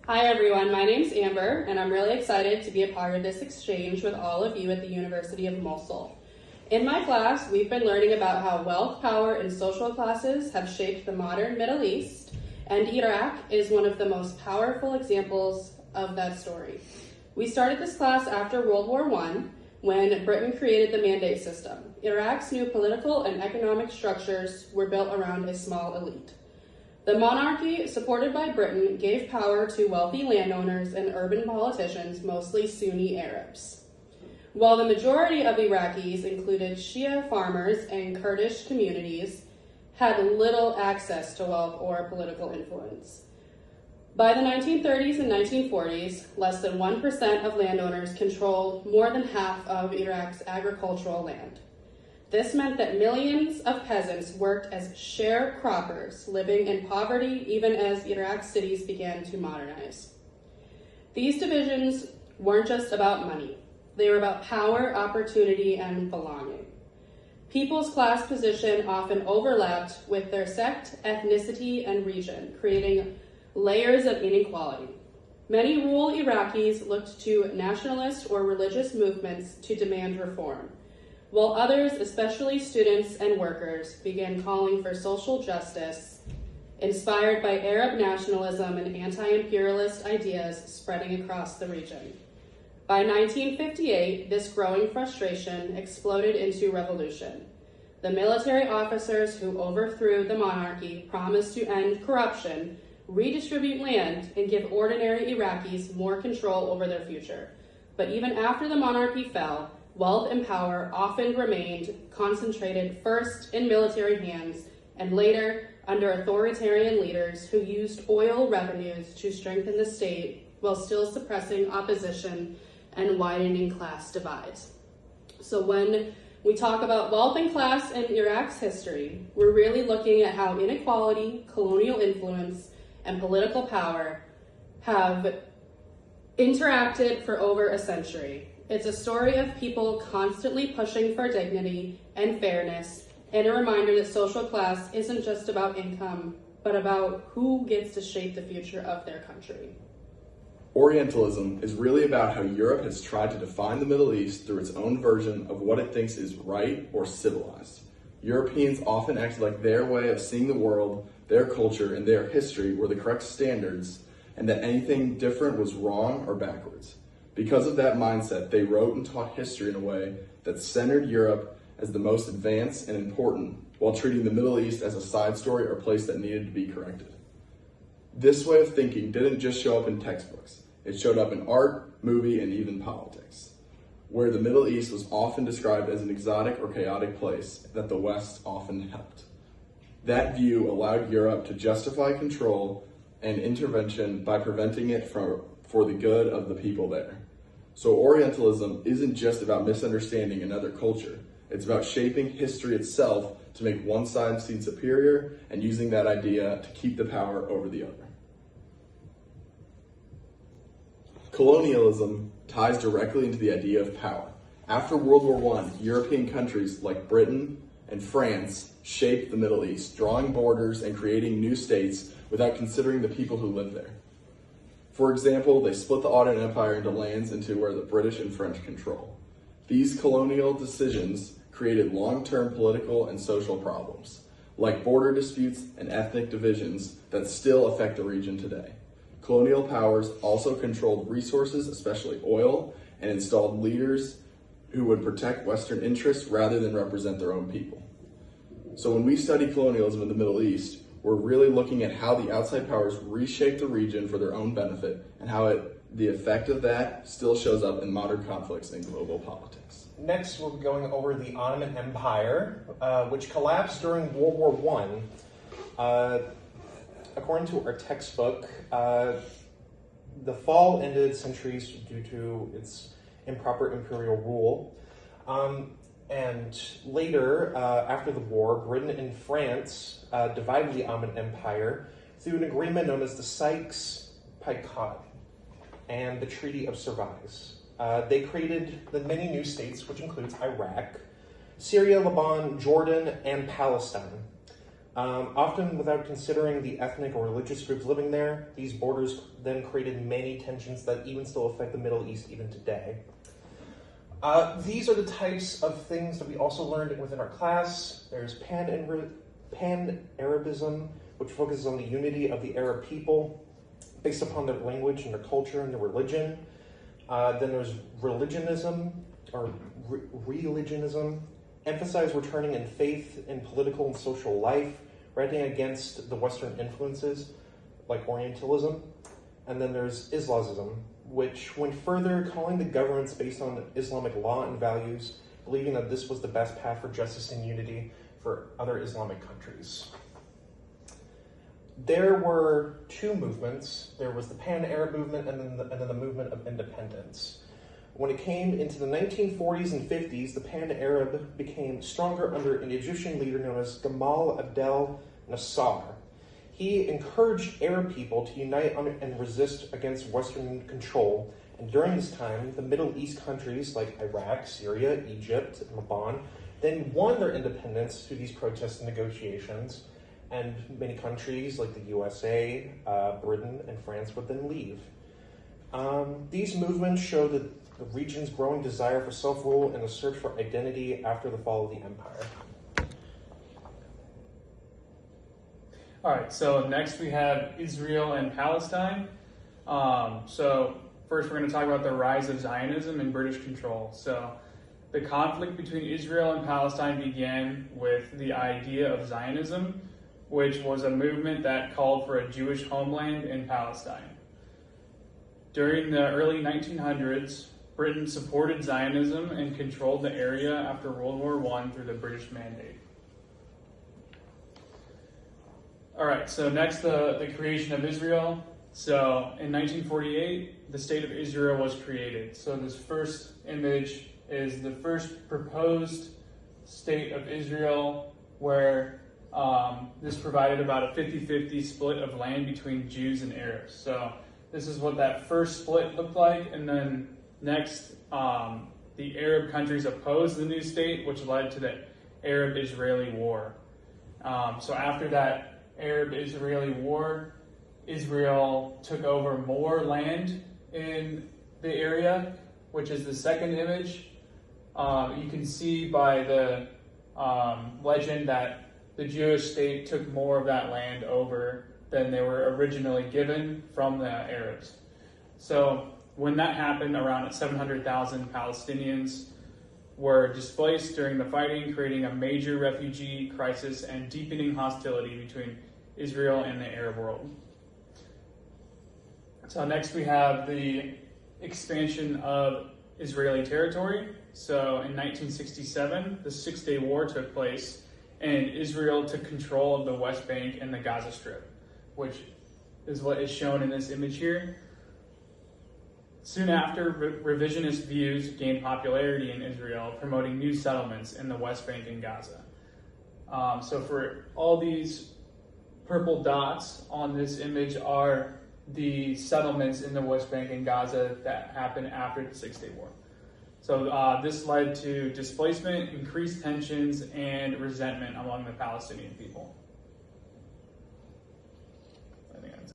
Hi everyone, my name's Amber, and I'm really excited to be a part of this exchange with all of you at the University of Mosul. In my class, we've been learning about how wealth, power, and social classes have shaped the modern Middle East, and Iraq is one of the most powerful examples of that story. We started this class after World War I, when Britain created the mandate system. Iraq's new political and economic structures were built around a small elite. The monarchy, supported by Britain, gave power to wealthy landowners and urban politicians, mostly Sunni Arabs. While the majority of Iraqis included Shia farmers and Kurdish communities, had little access to wealth or political influence. By the 1930s and 1940s, less than 1% of landowners controlled more than half of Iraq's agricultural land. This meant that millions of peasants worked as sharecroppers, living in poverty even as Iraq's cities began to modernize. These divisions weren't just about money. They were about power, opportunity, and belonging. People's class position often overlapped with their sect, ethnicity, and region, creating layers of inequality. Many rural Iraqis looked to nationalist or religious movements to demand reform, while others, especially students and workers, began calling for social justice, inspired by Arab nationalism and anti-imperialist ideas spreading across the region. By 1958, this growing frustration exploded into revolution. The military officers who overthrew the monarchy promised to end corruption, redistribute land, and give ordinary Iraqis more control over their future. But even after the monarchy fell, wealth and power often remained concentrated first in military hands and later under authoritarian leaders who used oil revenues to strengthen the state while still suppressing opposition and widening class divides. So when we talk about wealth and class in Iraq's history, we're really looking at how inequality, colonial influence, and political power have interacted for over a century. It's a story of people constantly pushing for dignity and fairness, and a reminder that social class isn't just about income, but about who gets to shape the future of their country. Orientalism is really about how Europe has tried to define the Middle East through its own version of what it thinks is right or civilized. Europeans often acted like their way of seeing the world, their culture, and their history were the correct standards, and that anything different was wrong or backwards. Because of that mindset, they wrote and taught history in a way that centered Europe as the most advanced and important, while treating the Middle East as a side story or place that needed to be corrected. This way of thinking didn't just show up in textbooks. It showed up in art, movie, and even politics, where the Middle East was often described as an exotic or chaotic place that the West often helped. That view allowed Europe to justify control and intervention by preventing it for the good of the people there. So Orientalism isn't just about misunderstanding another culture. It's about shaping history itself to make one side seem superior and using that idea to keep the power over the other. Colonialism ties directly into the idea of power. After World War I, European countries like Britain and France shaped the Middle East, drawing borders and creating new states without considering the people who lived there. For example, they split the Ottoman Empire into lands into where the British and French control. These colonial decisions created long-term political and social problems, like border disputes and ethnic divisions that still affect the region today. Colonial powers also controlled resources, especially oil, and installed leaders who would protect Western interests rather than represent their own people. So when we study colonialism in the Middle East, we're really looking at how the outside powers reshaped the region for their own benefit and how the effect of that still shows up in modern conflicts in global politics. Next, we'll be going over the Ottoman Empire, which collapsed during World War I. According to our textbook, the fall ended centuries due to its improper imperial rule. And later, after the war, Britain and France divided the Ottoman Empire through an agreement known as the Sykes-Picot and the Treaty of Sevres. They created the many new states, which includes Iraq, Syria, Lebanon, Jordan, and Palestine. Often without considering the ethnic or religious groups living there. These borders then created many tensions that even still affect the Middle East even today. These are the types of things that we also learned within our class. There's Pan-Arabism, which focuses on the unity of the Arab people based upon their language and their culture and their religion. Then there's religionism, emphasize returning in faith in political and social life, writing against the Western influences like Orientalism. And then there's Islamism, which went further, calling the governments based on Islamic law and values, believing that this was the best path for justice and unity for other Islamic countries. There were two movements. There was the Pan-Arab movement and then the movement of independence. When it came into the 1940s and 50s, the Pan-Arab became stronger under an Egyptian leader known as Gamal Abdel Nasser. He encouraged Arab people to unite and resist against Western control. And during this time, the Middle East countries like Iraq, Syria, Egypt, and Lebanon then won their independence through these protests and negotiations. And many countries like the USA, Britain, and France would then leave. These movements show the region's growing desire for self-rule and the search for identity after the fall of the empire. All right, so next we have Israel and Palestine. So first we're going to talk about the rise of Zionism and British control. So the conflict between Israel and Palestine began with the idea of Zionism, which was a movement that called for a Jewish homeland in Palestine. During the early 1900s, Britain supported Zionism and controlled the area after World War I through the British Mandate. All right, so next, the creation of Israel. So in 1948, the state of Israel was created. So this first image is the first proposed state of Israel, where this provided about a 50-50 split of land between Jews and Arabs. So this is what that first split looked like. And then next, the Arab countries opposed the new state, which led to the Arab-Israeli War. So after that Arab-Israeli War, Israel took over more land in the area, which is the second image. You can see by the legend that the Jewish state took more of that land over than they were originally given from the Arabs. So when that happened, around 700,000 Palestinians were displaced during the fighting, creating a major refugee crisis and deepening hostility between Israel and the Arab world. So next we have the expansion of Israeli territory. So in 1967, the Six-Day War took place, and Israel took control of the West Bank and the Gaza Strip, which is what is shown in this image here. Soon after, revisionist views gained popularity in Israel, promoting new settlements in the West Bank and Gaza. So for all these purple dots on this image are the settlements in the West Bank and Gaza that happened after the Six-Day War. So this led to displacement, increased tensions, and resentment among the Palestinian people.